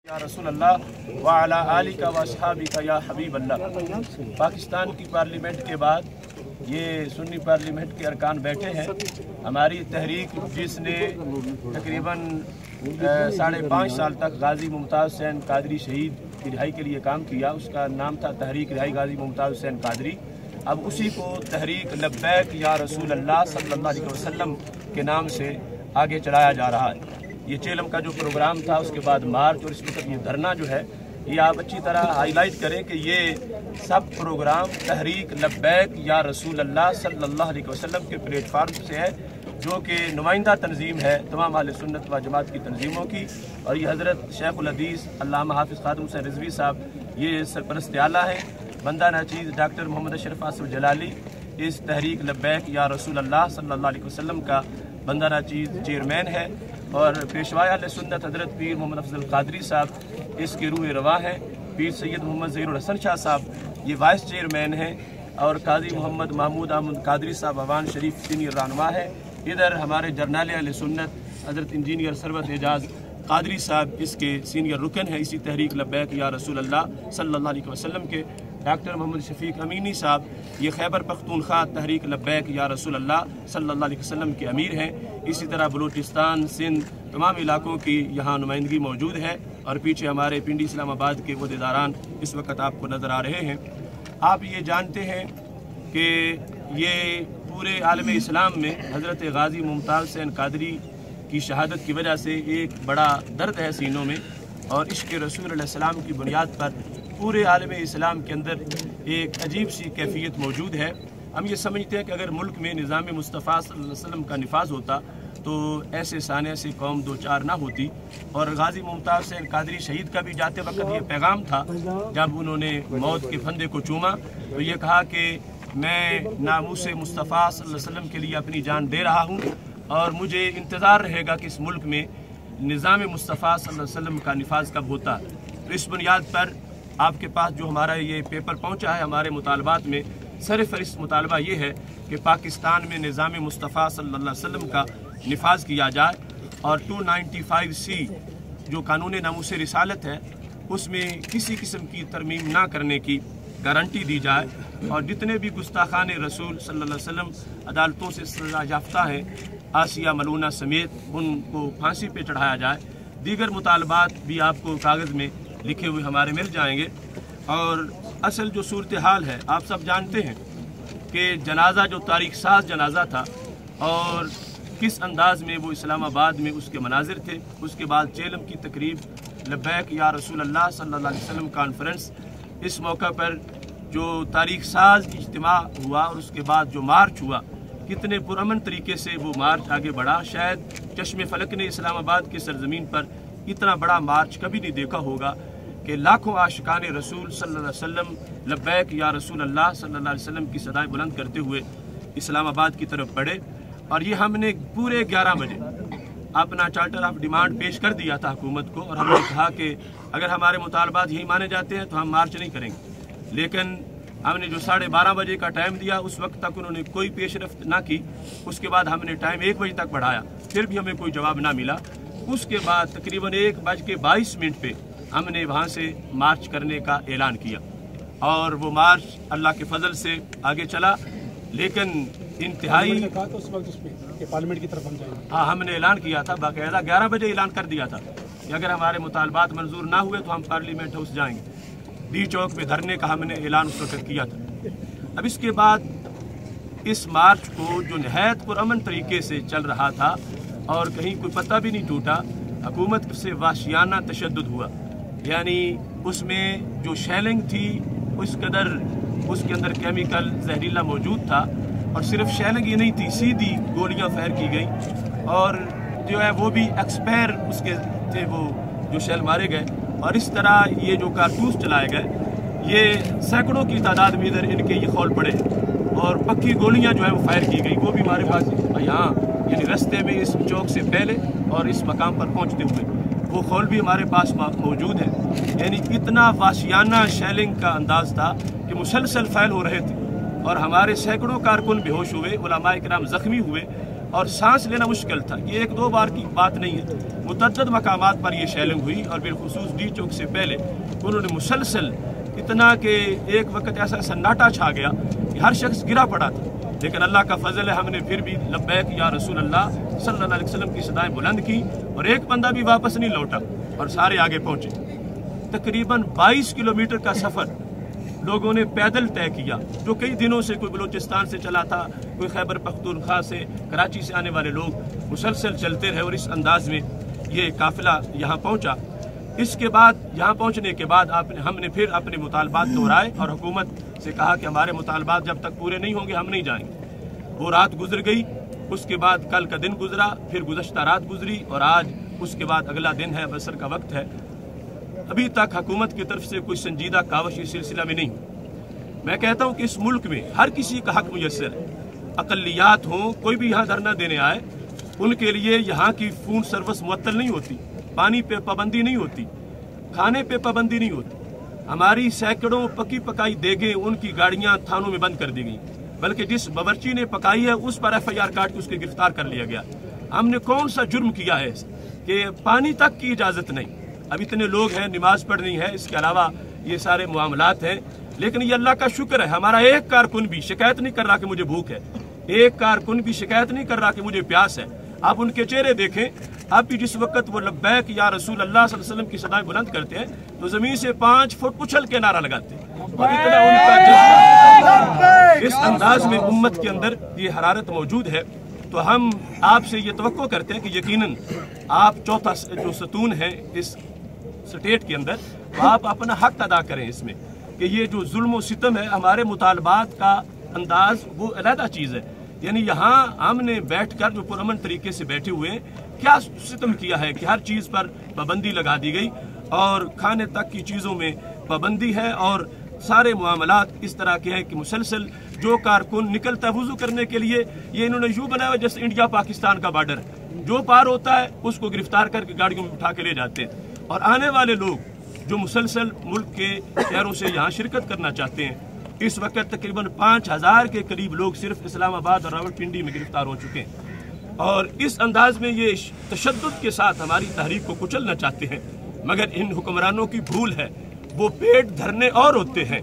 या रसूल अल्लाह व अला आलिका व अस्हाबिका या हबीब अल्लाह। पाकिस्तान की पार्लियामेंट के बाद ये सुन्नी पार्लियामेंट के अरकान बैठे हैं। हमारी तहरीक जिसने तकरीबन 5.5 साल तक गाजी मुमताज़ हुसैन कादरी शहीद की रिहाई के लिए काम किया, उसका नाम था तहरीक रिहाई गाजी मुमताज़ हुसैन कादरी। अब उसी को तहरीक लब्बैक या रसूल अल्लाह सल्लल्लाहु अलैहि वसल्लम के नाम से आगे चलाया जा रहा है। ये चेलम का जो प्रोग्राम था, उसके बाद मार्च और इस वक्त ये धरना जो है, ये आप अच्छी तरह हाईलाइट करें कि ये सब प्रोग्राम तहरीक लब्बैक या रसूल अल्लाह सल्लल्लाहु अलैहि वसल्लम के प्लेटफार्म से है, जो कि नुमाइंदा तंजीम है तमाम अहले सुन्नत व जमात की तंजीमों की। और ये हज़रत शेखुल हदीस अल्लामा हाफिज़ ख़ादिम हुसैन रिज़वी साहब ये सरपरस्त आला हैं। बंदा नाचीज़ डॉक्टर मोहम्मद अशरफ आसिफ जलाली इस तहरीक लब्बैक या रसूल अल्लाह सल्लल्लाहु अलैहि वसल्लम का बंदा नाचीज़ चेयरमैन है। और पेशवाए अहले सुन्नत हज़रत पीर मोहम्मद अफजल कादरी साहब इसके रूह रवा हैं। पीर सैयद मोहम्मद ज़हीरुल हसन शाह साहब ये वाइस चेयरमैन हैं। और काजी मोहम्मद महमूद अहमद कादरी साहब अवान शरीफ सीनियर रहनुमा है। इधर हमारे जर्नल अहले सुन्नत हज़रत इंजीनियर सरवत एजाज कादरी साहब इसके सीनियर रुकन हैं इसी तहरीक लब्बैक या रसूल अल्लाह सल्लल्लाहु अलैहि वसल्लम के। डॉक्टर मोहम्मद शफीक अमीनी साहब ये खैबर पख्तूनख्वा तहरीक लब्बैक या रसूल अल्लाह सल्लल्लाहु अलैहि वसल्लम के अमीर हैं। इसी तरह बलूचिस्तान सिंध तमाम इलाकों की यहाँ नुमाइंदगी मौजूद है। और पीछे हमारे पिंडी इस्लामाबाद के वहदेदारान इस वक्त आपको नज़र आ रहे हैं। आप ये जानते हैं कि ये पूरे आलम इस्लाम में हज़रत गाजी मुमताज़ हुसैन कादरी की शहादत की वजह से एक बड़ा दर्द है सीनों में। और इश्क़ रसूल अलैहि सलाम की बुनियाद पर पूरे आलम इस्लाम के अंदर एक अजीब सी कैफियत मौजूद है। हम ये समझते हैं कि अगर मुल्क में निज़ाम मुस्तफ़ा सल्लल्लाहु अलैहि वसल्लम का निफाज होता तो ऐसे साने से कौम दो चार ना होती। और गाजी मुमताज़ हुसैन कादरी शहीद का भी जाते वक्त ये पैगाम था, जब उन्होंने मौत के फंदे को चूमा तो ये कहा कि मैं नामूस मुस्तफ़ा सल्लल्लाहु अलैहि वसल्लम के लिए अपनी जान दे रहा हूँ और मुझे इंतज़ार रहेगा कि इस मुल्क में निज़ाम मुस्तफ़ा सल्लल्लाहु अलैहि वसल्लम का निफाज कब होता। तो इस बुनियाद पर आपके पास जो हमारा ये पेपर पहुँचा है, हमारे मुतालबात में सरफ़हरिस्त मुतालबा ये है कि पाकिस्तान में निज़ाम मुस्तफ़ा सल्लल्लाहु अलैहि वसल्लम का निफाज किया जाए और 295C जो कानून नामूस रिसालत है उसमें किसी किस्म की तरमीम ना करने की गारंटी दी जाए। और जितने भी गुस्ताखान रसूल सल्लल्लाहु अलैहि वसल्लम अदालतों से सज़ा याफ्ता हैं आसिया मलूना समेत उनको फांसी पे चढ़ाया जाए। दीगर मुतालबात भी आपको कागज़ में लिखे हुए हमारे मिल जाएंगे। और असल जो सूरत हाल है आप सब जानते हैं कि जनाजा जो तारीख साज जनाजा था और किस अंदाज में वो इस्लामाबाद में उसके मनाजिर थे। उसके बाद चेलम की तकरीब लब्बैक या रसूल अल्लाह सल्लल्लाहु अलैहि वसल्लम कॉन्फ्रेंस, इस मौका पर जो तारीख साज इज्तिमा हुआ और उसके बाद जो मार्च हुआ, कितने पुरअमन तरीके से वो मार्च आगे बढ़ा। शायद चश्मे फलक ने इस्लामाबाद की सरजमीन पर इतना बड़ा मार्च कभी नहीं देखा होगा कि लाखों आशिकान रसूल सल्लल्लाहु अलैहि वसल्लम लब्बैक या रसूल अल्लाह सल्लल्लाहु अलैहि वसल्लम की सदाएं बुलंद करते हुए इस्लामाबाद की तरफ बढ़े। और ये हमने पूरे 11 बजे अपना चार्टर ऑफ डिमांड पेश कर दिया था हुकूमत को। और हमने कहा कि अगर हमारे मुतालबात यही माने जाते हैं तो हम मार्च नहीं करेंगे। लेकिन हमने जो 12:30 बजे का टाइम दिया उस वक्त तक उन्होंने कोई पेशरफ्त ना की। उसके बाद हमने टाइम 1 बजे तक बढ़ाया, फिर भी हमें कोई जवाब ना मिला। उसके बाद तकरीबन 1:22 पे हमने वहाँ से मार्च करने का ऐलान किया और वो मार्च अल्लाह के फजल से आगे चला। लेकिन इंतहाई पार्लियामेंट की तरफ हम जाएंगे। हाँ, हमने ऐलान किया था बाकायदा, 11 बजे ऐलान कर दिया था कि अगर हमारे मुतालबात मंजूर ना हुए तो हम पार्लियामेंट हाउस जाएंगे। डी चौक पे धरने का हमने ऐलान उस वक्त किया था। अब इसके बाद इस मार्च को जो नहायत पुरअमन तरीके से चल रहा था और कहीं कोई पता भी नहीं टूटा, हुकूमत से वाशियाना तशद्दुद हुआ। यानी उसमें जो शेलिंग थी उस कदर उसके अंदर केमिकल जहरीला मौजूद था। और सिर्फ शेलिंग ही नहीं थी, सीधी गोलियां फायर की गई और जो है वो भी एक्सपायर उसके थे वो जो शेल मारे गए। और इस तरह ये जो कारतूस चलाए गए ये सैकड़ों की तादाद में इधर इनके ये खौल पड़े और पक्की गोलियां जो है वो फायर की गई। वो भी हमारे पास यहाँ यानी रास्ते में इस चौक से पहले और इस मकाम पर पहुँचते हुए वो खौल भी हमारे पास मौजूद है। यानी इतना वाशियाना शेलिंग का अंदाज था कि मुसलसल फायर हो रहे थे और हमारे सैकड़ों कारकुन बेहोश हुए, उलमाए किराम जख्मी हुए और सांस लेना मुश्किल था। ये एक दो बार की बात नहीं है, मुतअद्दिद मकामात पर ये शेलिंग हुई और बिलखुसूस डी चौक से पहले उन्होंने मुसलसल इतना कि एक वक्त ऐसा सन्नाटा छा गया कि हर शख्स गिरा पड़ा था। लेकिन अल्लाह का फजल है, हमने फिर भी लब्बैक या रसूल अल्लाह सल्लल्लाहु अलैहि वसल्लम की सदाएं बुलंद की और एक बंदा भी वापस नहीं लौटा और सारे आगे पहुंचे। तकरीबन 22 किलोमीटर का सफ़र लोगों ने पैदल तय किया, जो कई दिनों से कोई बलूचिस्तान से चला था, कोई खैबर पख्तूनख्वा से, कराची से आने वाले लोग मुसलसल चलते रहे और इस अंदाज में ये काफिला यहाँ पहुँचा। इसके बाद यहाँ पहुँचने के बाद हमने फिर अपने मुतालबात दोहराए और हुकूमत से कहा कि हमारे मुतालबात जब तक पूरे नहीं होंगे हम नहीं जाएंगे। वो रात गुजर गई, उसके बाद कल का दिन गुजरा, फिर गुज़श्ता रात गुजरी और आज उसके बाद अगला दिन है, बसर का वक्त है। अभी तक हुकूमत की तरफ से कोई संजीदा कावश इस सिलसिला में नहीं। मैं कहता हूँ कि इस मुल्क में हर किसी का हक मुयस्सर है। अक़लियात हों, कोई भी यहाँ धरना देने आए, उनके लिए यहाँ की फ़ोन सर्विस मुअत्तल नहीं होती, पानी पे पाबंदी नहीं होती, खाने पे पाबंदी नहीं होती। हमारी सैकड़ों पकी पकाई देगे उनकी गाड़ियां थानों में बंद कर दी गई, बल्कि जिस बावर्ची ने पकाई है उस पर FIR काट के उसके गिरफ्तार कर लिया गया। हमने कौन सा जुर्म किया है कि पानी तक की इजाज़त नहीं। अब इतने लोग हैं, नमाज पढ़नी है, इसके अलावा ये सारे मामलात हैं। लेकिन ये अल्लाह का शुक्र है, हमारा एक कारकुन भी शिकायत नहीं कर रहा कि मुझे भूख है, एक कारकुन भी शिकायत नहीं कर रहा कि मुझे प्यास है। आप उनके चेहरे देखें, अब भी जिस वक्त वो लब्बैक या रसूल अल्लाह सल्लल्लाहु अलैहि वसल्लम की सदाएं बुलंद करते हैं तो जमीन से 5 फुट उछल के नारा लगाते हैं और इतना उनका जज्बा, इस अंदाज में उम्मत के अंदर ये हरारत मौजूद है। तो हम आपसे ये तवक्को करते हैं कि यकीनन आप चौथा जो सतून है इस स्टेट के अंदर, तो आप अपना हक अदा करें इसमें कि ये जो जुल्म व सितम है, हमारे मुतालबात का अंदाज वो अलग चीज़ है। यानी यहाँ हमने बैठकर जो पुरअमन तरीके से बैठे हुए हैं, क्या सितम किया है कि हर चीज़ पर पाबंदी लगा दी गई और खाने तक की चीज़ों में पाबंदी है और सारे मामलात इस तरह के हैं कि मुसलसल जो कारकुन निकलता है वुज़ू करने के लिए, ये इन्होंने यूँ बनाया हुआ जैसे इंडिया पाकिस्तान का बॉर्डर है, जो पार होता है उसको गिरफ्तार करके गाड़ियों में उठा के ले जाते हैं। और आने वाले लोग जो मुसलसल मुल्क के शहरों से यहाँ शिरकत करना चाहते हैं, इस वक्त तकरीबन 5000 के करीब लोग सिर्फ इस्लामाबाद और रावलपिंडी में गिरफ्तार हो चुके हैं। और इस अंदाज में ये तशद्दुद के साथ हमारी तहरीक को कुचलना चाहते हैं। मगर इन हुक्मरानों की भूल है, वो पेट धरने और होते हैं,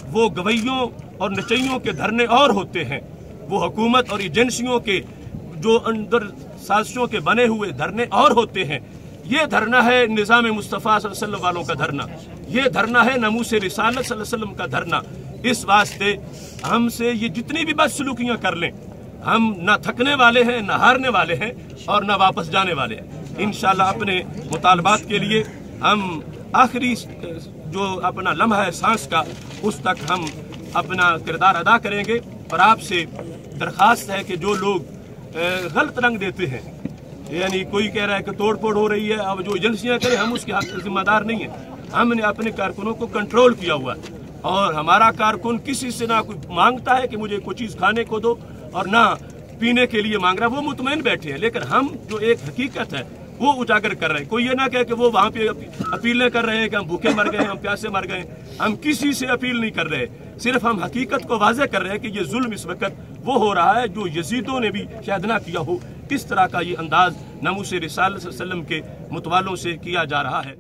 वो गवैयों और नचैयों के धरने और होते हैं, वो हुकूमत और एजेंसियों के जो अंदर साजिशों के बने हुए धरने और होते हैं। ये धरना है निज़ाम मुस्तफ़ा सल्लल्लाहु अलैहि वसल्लम वालों का धरना, ये धरना है नमूस रिसालत सल्लल्लाहु अलैहि वसल्लम का धरना। इस वास्ते हमसे ये जितनी भी बदसलूकियाँ कर लें, हम न थकने वाले हैं, न हारने वाले हैं और न वापस जाने वाले हैं। इंशाअल्लाह अपने मुतालबात के लिए हम आखिरी जो अपना लम्हा है सांस का, उस तक हम अपना किरदार अदा करेंगे। और आपसे दरख्वास्त है कि जो लोग गलत रंग देते हैं, यानी कोई कह रहा है कि तोड़ फोड़ हो रही है, अब जो एजेंसियाँ करें हम उसके हक जिम्मेदार नहीं है। हमने अपने कारकुनों को कंट्रोल किया हुआ है और हमारा कारकुन किसी से ना कोई मांगता है कि मुझे कोई चीज़ खाने को दो और ना पीने के लिए मांग रहा है, वो मुतमईन बैठे हैं। लेकिन हम जो एक हकीकत है वो उजागर कर रहे हैं। कोई ये ना कहे कि वो वहाँ पे अपीलें कर रहे हैं कि हम भूखे मर गए, हम प्यासे मर गए। हम किसी से अपील नहीं कर रहे, सिर्फ हम हकीकत को वाज़ेह कर रहे हैं कि ये जुल्म इस वक्त वो हो रहा है जो यजीदों ने भी शायद ना किया हो। इस तरह का ये अंदाज नमूस रिसालत सल्लल्लाहु अलैहि वसल्लम के मुतवालों से किया जा रहा है।